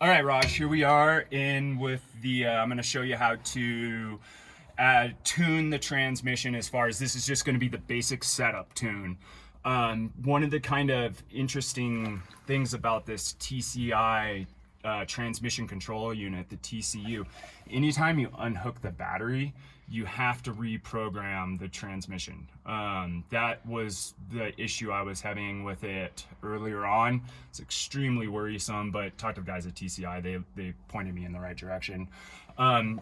All right, Raj, here we are in with the, I'm going to show you how to tune the transmission. As far as this is just going to be the basic setup tune. One of the kind of interesting things about this TCI transmission control unit, the TCU, anytime you unhook the battery, you have to reprogram the transmission. That was the issue I was having with it earlier on. It's extremely worrisome, but talk to the guys at TCI, they pointed me in the right direction.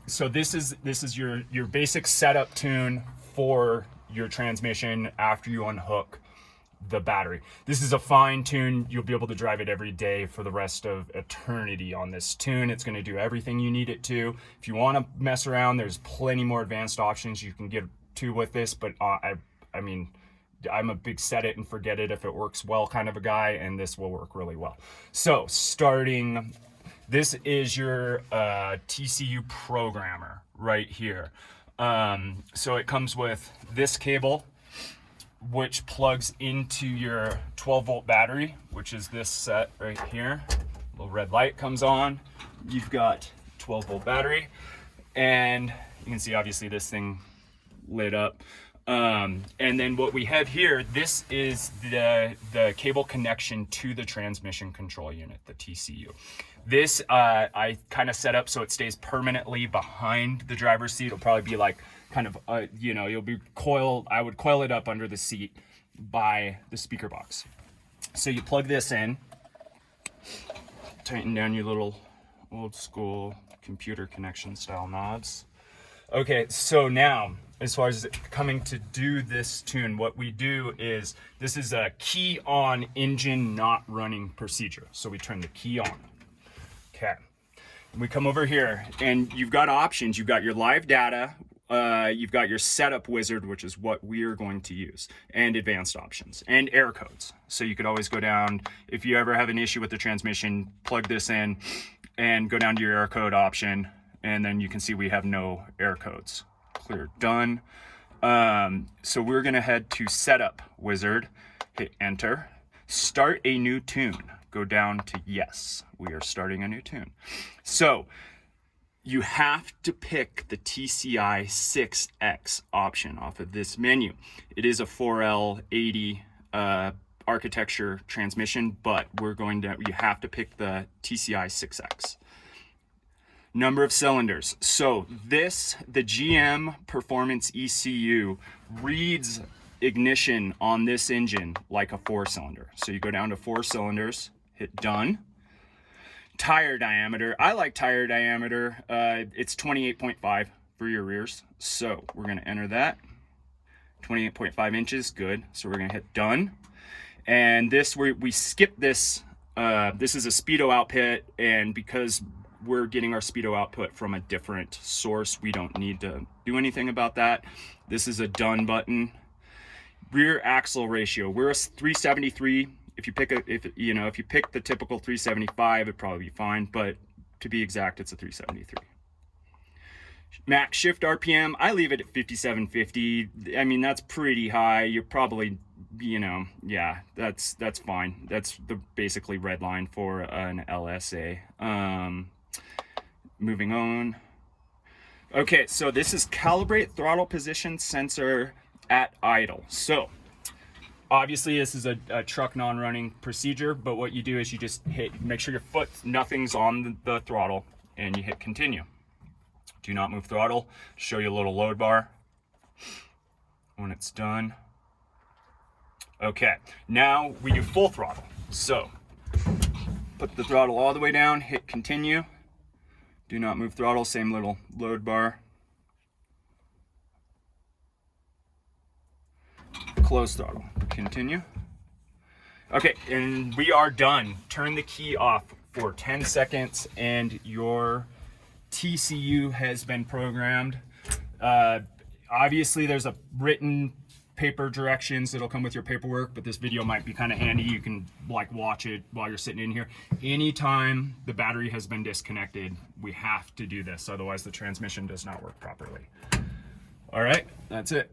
So this is your basic setup tune for your transmission after you unhook the battery. This is a fine tune. You'll be able to drive it every day for the rest of eternity on this tune. It's going to do everything you need it to. If you want to mess around, there's plenty more advanced options you can get to with this, but I mean, I'm a big set it and forget it if it works well kind of a guy, and this will work really well. So starting, this is your TCU programmer right here. So it comes with this cable, which plugs into your 12-volt battery, which is this set right here. Little red light comes on. You've got 12-volt battery, and you can see obviously this thing lit up. And then what we have here, this is the cable connection to the transmission control unit, the TCU. This I kind of set up so it stays permanently behind the driver's seat. It'll probably be like kind of, you know, you'll be coiled. I would coil it up under the seat by the speaker box. So you plug this in, tighten down your little old school computer connection style knobs. Okay, so now, as far as coming to do this tune, what we do is, this is a key on engine not running procedure. So we turn the key on. Okay, we come over here and you've got options. You've got your live data, you've got your setup wizard, which is what we're going to use, and advanced options and error codes. So you could always go down, if you ever have an issue with the transmission, plug this in and go down to your error code option, and then you can see we have no error codes. Clear, done. So we're gonna head to setup wizard, hit enter, start a new tune, go down to yes, we are starting a new tune. So you have to pick the TCI 6X option off of this menu. It is a 4L80 architecture transmission, but you have to pick the TCI 6X. Number of cylinders. So the GM Performance ECU reads ignition on this engine like a 4-cylinder. So you go down to 4 cylinders, hit done. Tire diameter. I like tire diameter. It's 28.5 for your rears. So we're going to enter that. 28.5 inches. Good. So we're going to hit done. And this, we skip this. This is a speedo output, and because we're getting our speedo output from a different source, we don't need to do anything about that. This is a done button. Rear axle ratio, we're a 373. If you pick the typical 375, it'd probably be fine, but to be exact, it's a 373. Max shift RPM, I leave it at 5750. I mean, that's pretty high. You're probably, yeah, that's fine. That's the basically red line for an LSA. Moving on. Okay, so this is calibrate throttle position sensor at idle. So obviously this is a truck non-running procedure, but what you do is you just make sure your nothing's on the throttle, and you hit continue. Do not move throttle. Show you a little load bar when it's done. Okay, now we do full throttle. So put the throttle all the way down, hit continue. Do not move throttle, same little load bar. Close throttle, continue. Okay, and we are done. Turn the key off for 10 seconds and your TCU has been programmed. Obviously there's a written paper directions that'll come with your paperwork, but this video might be kind of handy. You can watch it while you're sitting in here. Anytime the battery has been disconnected, we have to do this, otherwise the transmission does not work properly. All right, that's it.